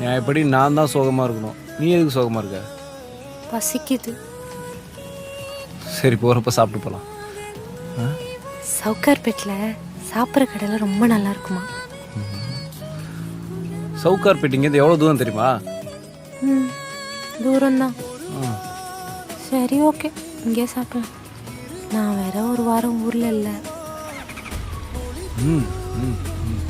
நான் எப்படி நான் தான் சோகமாக இருக்கணும், நீ எதுக்கு சோகமாக இருக்க? பசிக்குது. சரி போகிறப்ப சாப்பிட்டு போகலாம். சவுக்கார்பேட்டில் சாப்பிட்ற கடையில் ரொம்ப நல்லா இருக்குமா? சவுக்கார்பேட்டிங்கிறது எவ்வளோ தூரம் தெரியுமா? ம், தூரம்தான். சரி ஓகே, இங்கே சாப்பிடலாம். நான் வேற ஒரு வாரம் ஊரில் இல்லை. ம் ம் ம்